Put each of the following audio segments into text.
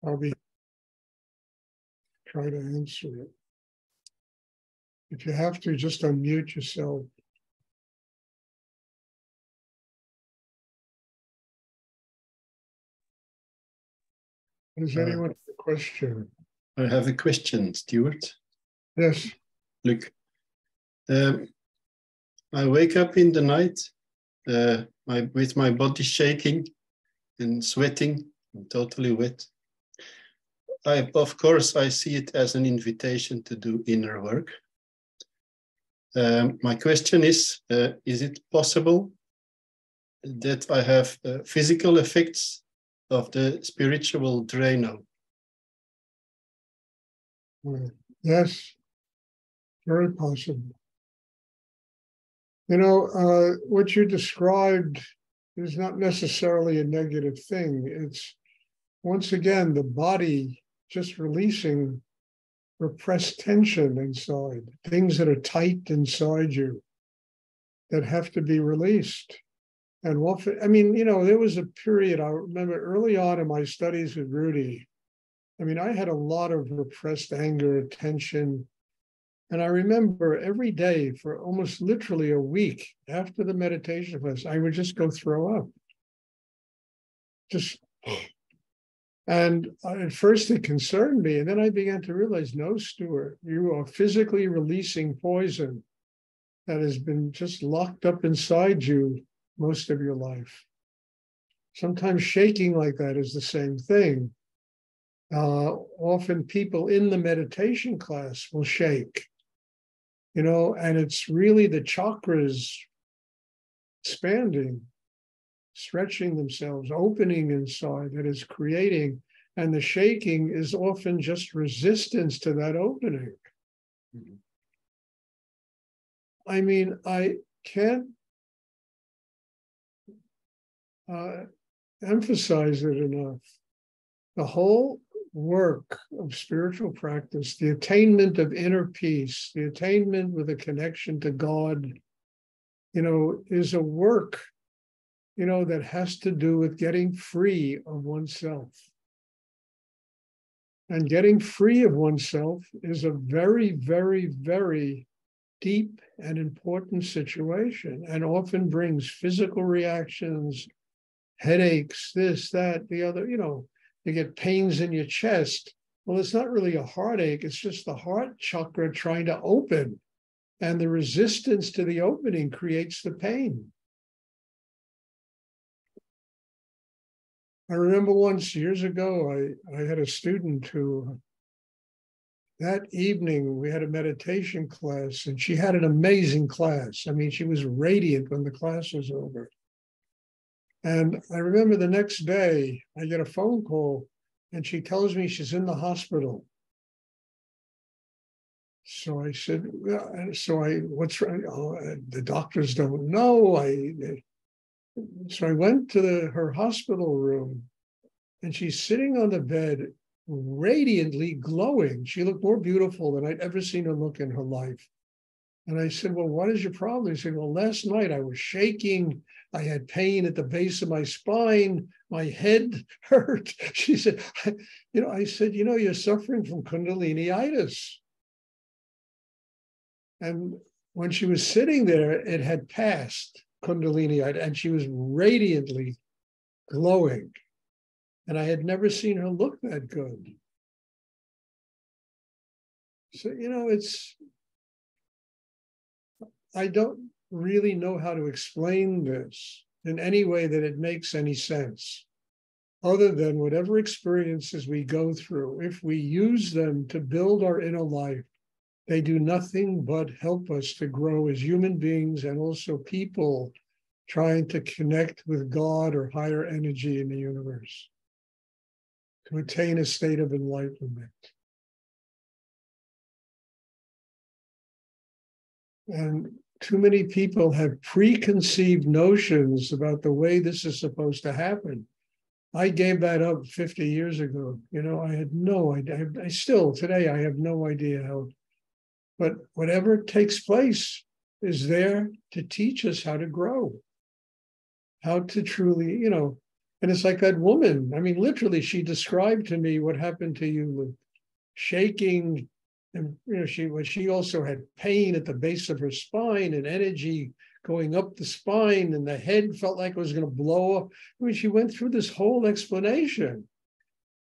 I'll be trying to answer it. If you have to, just unmute yourself. Does anyone have a question? I have a question, Stuart. Yes. Look, I wake up in the night with my body shaking and sweating. I'm totally wet. Of course, I see it as an invitation to do inner work. My question is it possible that I have physical effects of the spiritual Drano? Yes, very possible. You know, what you described is not necessarily a negative thing. It's, once again, the body just releasing repressed tension inside, things that are tight inside you that have to be released. And often, I mean, you know, there was a period, I remember early on in my studies with Rudy, I mean, I had a lot of repressed anger, tension. And I remember every day for almost literally a week after the meditation class, I would just go throw up. And at first it concerned me. And then I began to realize, no, Stuart, you are physically releasing poison that has been just locked up inside you most of your life. Sometimes shaking like that is the same thing. Often people in the meditation class will shake, you know, and it's really the chakras expanding, stretching themselves, opening inside that is creating, and the shaking is often just resistance to that opening. Mm-hmm. I mean, I can't emphasize it enough. The whole work of spiritual practice, the attainment of inner peace, the attainment with a connection to God, you know, is a work, you know, that has to do with getting free of oneself. And getting free of oneself is a very, very, very deep and important situation, and often brings physical reactions, headaches, this, that, the other, you know, you get pains in your chest. Well, it's not really a heartache, it's just the heart chakra trying to open. And the resistance to the opening creates the pain. I remember once years ago, I had a student who, that evening we had a meditation class, and she had an amazing class. I mean, she was radiant when the class was over. And I remember the next day, I get a phone call, and she tells me she's in the hospital. So I said, what's wrong? Oh, the doctors don't know. So I went to her hospital room, and she's sitting on the bed, radiantly glowing. She looked more beautiful than I'd ever seen her look in her life. And I said, well, what is your problem? He said, well, last night I was shaking. I had pain at the base of my spine. My head hurt. She said, I said, you're suffering from Kundalini-itis. And when she was sitting there, it had passed, Kundalini-itis, and she was radiantly glowing. And I had never seen her look that good. So, I don't really know how to explain this in any way that it makes any sense, other than whatever experiences we go through, if we use them to build our inner life, they do nothing but help us to grow as human beings and also people trying to connect with God or higher energy in the universe to attain a state of enlightenment. And too many people have preconceived notions about the way this is supposed to happen. I gave that up 50 years ago. I had no idea. I still, today, I have no idea how. But whatever takes place is there to teach us how to grow, how to truly, And it's like that woman. I mean, literally, she described to me what happened to you with shaking. And she also had pain at the base of her spine and energy going up the spine, and the head felt like it was going to blow up. I mean, she went through this whole explanation.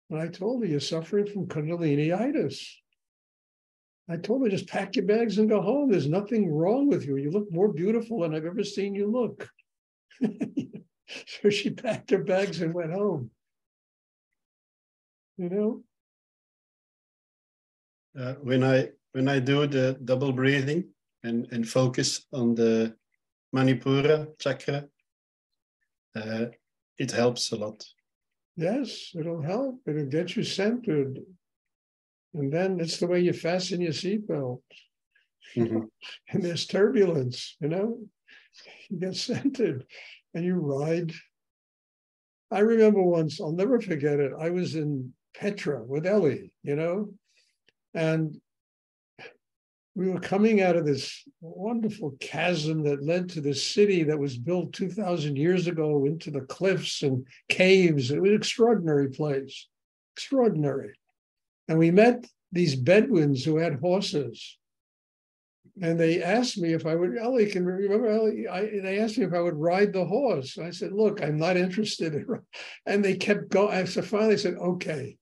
And I told her, you're suffering from kundaliniitis. I told her, just pack your bags and go home. There's nothing wrong with you. You look more beautiful than I've ever seen you look. So she packed her bags and went home. You know? When I do the double breathing and focus on the Manipura chakra, it helps a lot. Yes, it'll help. It'll get you centered. And then it's the way you fasten your seatbelt. Mm-hmm. And there's turbulence, you get centered and you ride. I remember once, I'll never forget it. I was in Petra with Ellie, and we were coming out of this wonderful chasm that led to this city that was built 2,000 years ago into the cliffs and caves. It was an extraordinary place, extraordinary. And we met these Bedouins who had horses. And they asked me if I would, Ellie, can you remember Ellie? They asked me if I would ride the horse. I said, look, I'm not interested in. And they kept going. So finally I said, okay.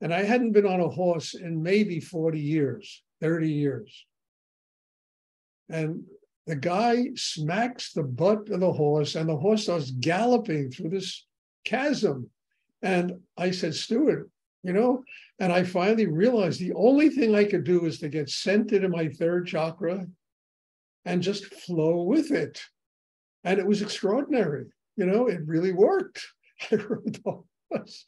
And I hadn't been on a horse in maybe 40 years, 30 years. And the guy smacks the butt of the horse, and the horse starts galloping through this chasm. And I said, Stuart, and I finally realized the only thing I could do is to get centered in my third chakra and just flow with it. And it was extraordinary. It really worked. I rode the horse,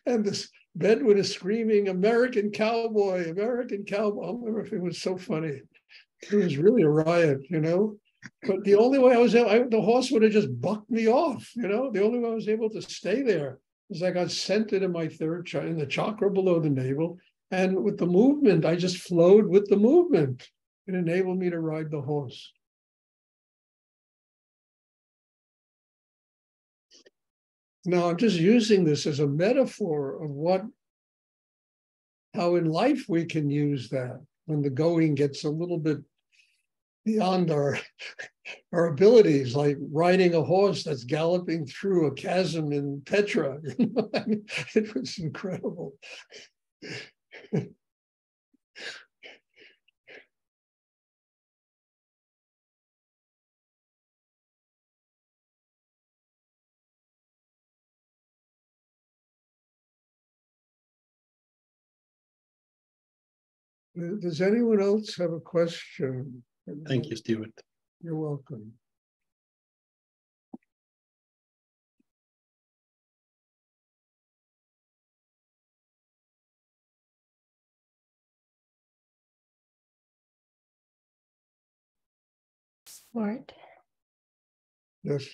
and this Bedouin is screaming, American cowboy, American cowboy. I'll never, it was so funny. It was really a riot, But the only way the horse would have just bucked me off, The only way I was able to stay there is I got centered in my third chakra, in the chakra below the navel. And with the movement, I just flowed with the movement. It enabled me to ride the horse. Now, I'm just using this as a metaphor of how in life we can use that when the going gets a little bit beyond our abilities, like riding a horse that's galloping through a chasm in Petra. I mean, it was incredible. Does anyone else have a question? Thank you, Stuart. You're welcome. Word. Yes.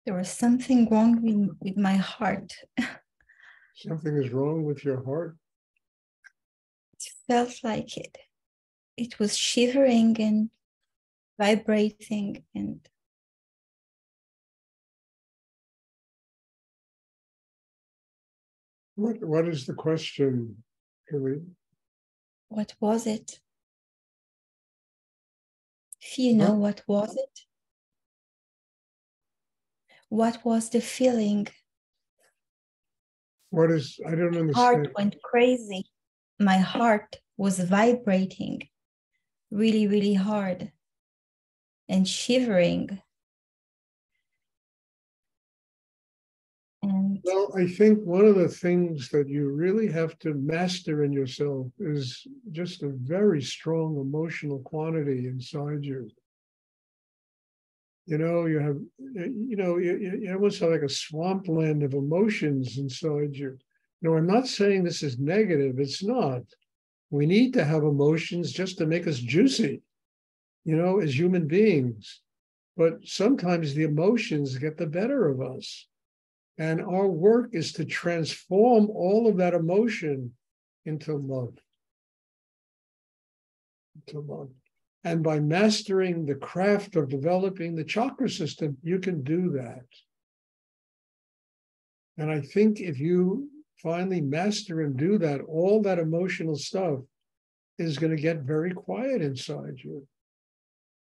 There was something wrong with my heart. Something is wrong with your heart? It felt like it. It was shivering and vibrating and What is the question, Hilly? what was it? If you know, what was it? What was the feeling? I don't understand. My heart went crazy. My heart was vibrating really, really hard and shivering. And Well, I think one of the things that you really have to master in yourself is just a very strong emotional quantity inside you. You have, you almost have like a swampland of emotions inside you. I'm not saying this is negative. It's not. We need to have emotions just to make us juicy, as human beings. But sometimes the emotions get the better of us. And our work is to transform all of that emotion into love. Into love. And by mastering the craft of developing the chakra system, you can do that. And I think if you finally master and do that, all that emotional stuff is going to get very quiet inside you.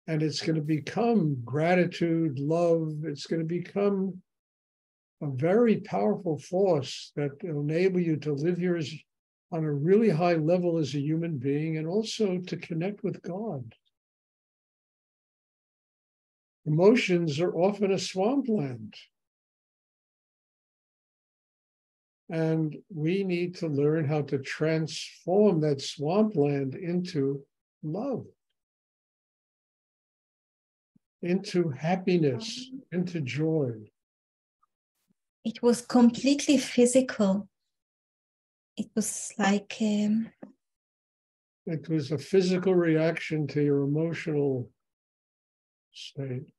And it's going to become gratitude, love. It's going to become a very powerful force that will enable you to live here on a really high level as a human being, and also to connect with God. Emotions are often a swampland. And we need to learn how to transform that swampland into love, into happiness, into joy. It was completely physical. It was like it was a physical reaction to your emotional state.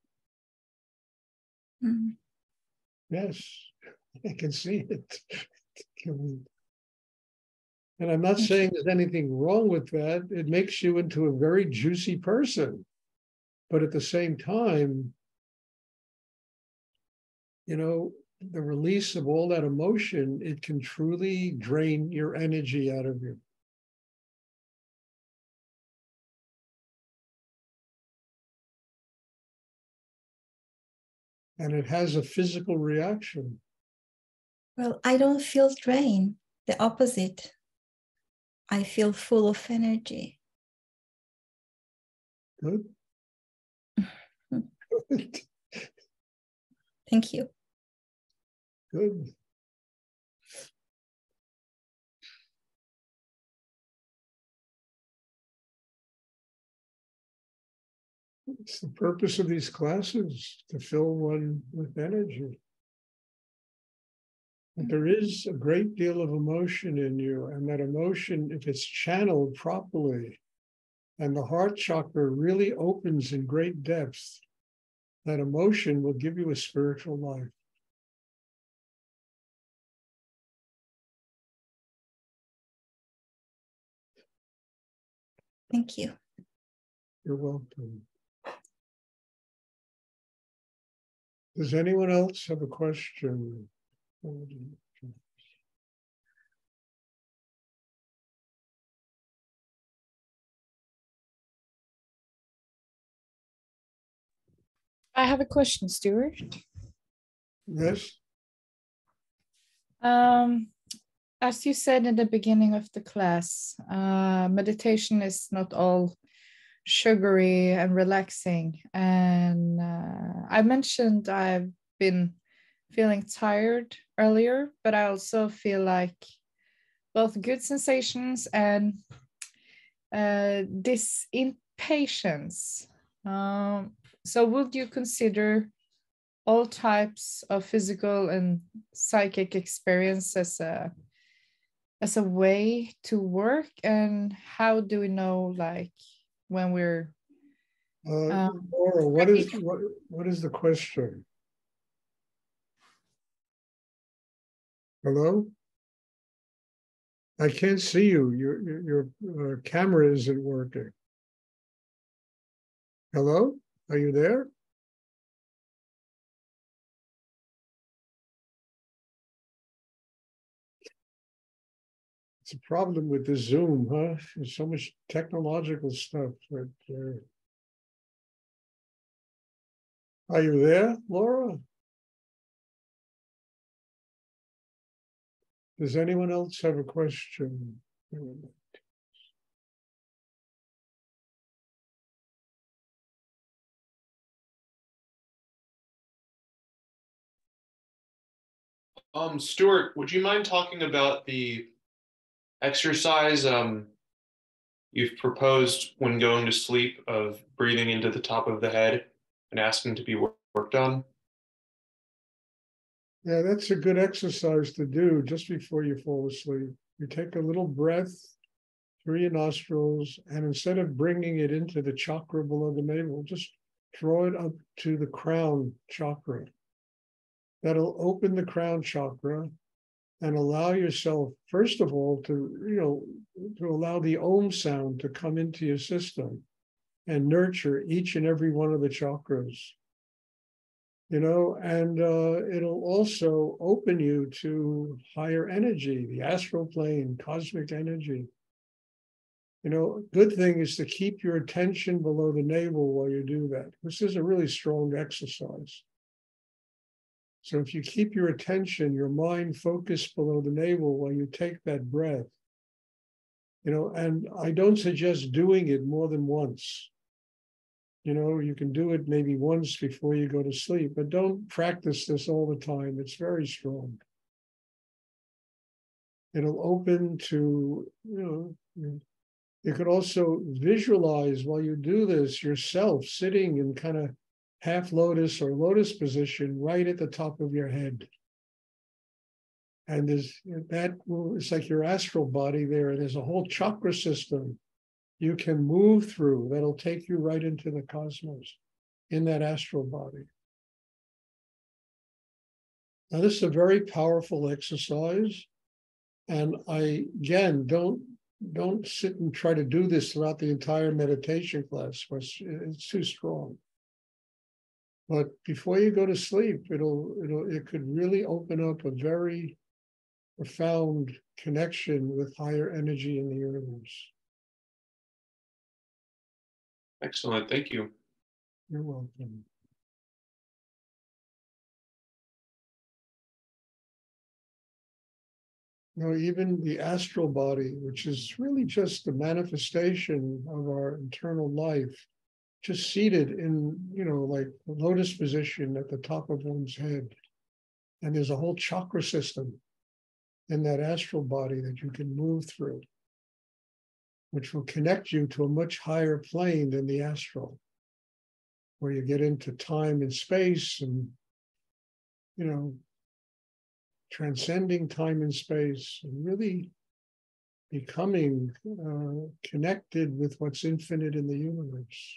Yes, I can see it. And I'm not saying there's anything wrong with that. It makes you into a very juicy person. But at the same time, the release of all that emotion, it can truly drain your energy out of you. And it has a physical reaction. Well, I don't feel drained. The opposite. I feel full of energy. Good. Good. Thank you. Good. It's the purpose of these classes, to fill one with energy. But there is a great deal of emotion in you, and that emotion, if it's channeled properly, and the heart chakra really opens in great depth, that emotion will give you a spiritual life. Thank you. You're welcome. Does anyone else have a question? I have a question, Stuart. Yes. As you said in the beginning of the class, meditation is not all sugary and relaxing. And I mentioned I've been feeling tired earlier, but I also feel like both good sensations and this impatience. So would you consider all types of physical and psychic experience as a way to work? And how do we know, like, when we're Laura, what is the question? Hello? I can't see you. Your camera isn't working. Hello? Are you there? It's a problem with the Zoom, huh? There's so much technological stuff. But, are you there, Laura? Does anyone else have a question? Stuart, would you mind talking about the exercise you've proposed when going to sleep of breathing into the top of the head and asking to be worked on? Yeah, that's a good exercise to do just before you fall asleep. You take a little breath through your nostrils, and instead of bringing it into the chakra below the navel, just draw it up to the crown chakra. That'll open the crown chakra and allow yourself, first of all, to allow the Om sound to come into your system. and nurture each and every one of the chakras. You know, and it'll also open you to higher energy, the astral plane, cosmic energy. You know, good thing is to keep your attention below the navel while you do that. This is a really strong exercise. So if you keep your attention, your mind focused below the navel while you take that breath, you know, and I don't suggest doing it more than once. You know, you can do it maybe once before you go to sleep, but don't practice this all the time. It's very strong. It'll open to, you know, you could also visualize while you do this yourself sitting in kind of half lotus or lotus position right at the top of your head. And it's like your astral body there. And there's a whole chakra system you can move through that'll take you right into the cosmos in that astral body. Now, this is a very powerful exercise. And again, don't sit and try to do this throughout the entire meditation class, which it's too strong. But before you go to sleep, it could really open up a very profound connection with higher energy in the universe. Excellent. Thank you. You're welcome. You know, even the astral body, which is really just the manifestation of our internal life, just seated in, you know, like the lotus position at the top of one's head. And there's a whole chakra system in that astral body that you can move through, which will connect you to a much higher plane than the astral, where you get into time and space and, you know, transcending time and space and really becoming connected with what's infinite in the universe.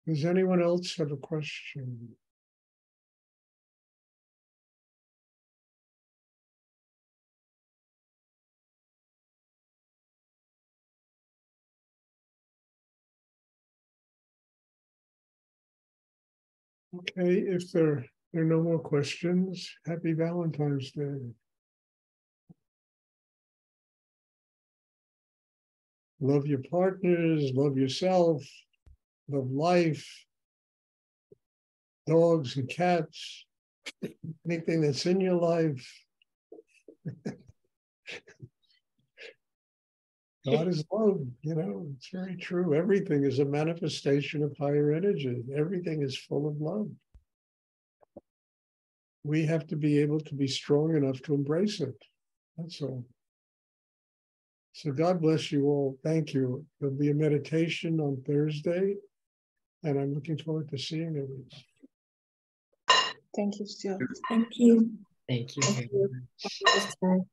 Does anyone else have a question? Okay, if there are no more questions, happy Valentine's Day. Love your partners, love yourself, love life, dogs and cats, anything that's in your life. God is love, you know, it's very true. Everything is a manifestation of higher energy. Everything is full of love. We have to be able to be strong enough to embrace it. That's all. So God bless you all. Thank you. There'll be a meditation on Thursday, and I'm looking forward to seeing you. Thank you, Stuart. Thank you. Thank you. Thank you.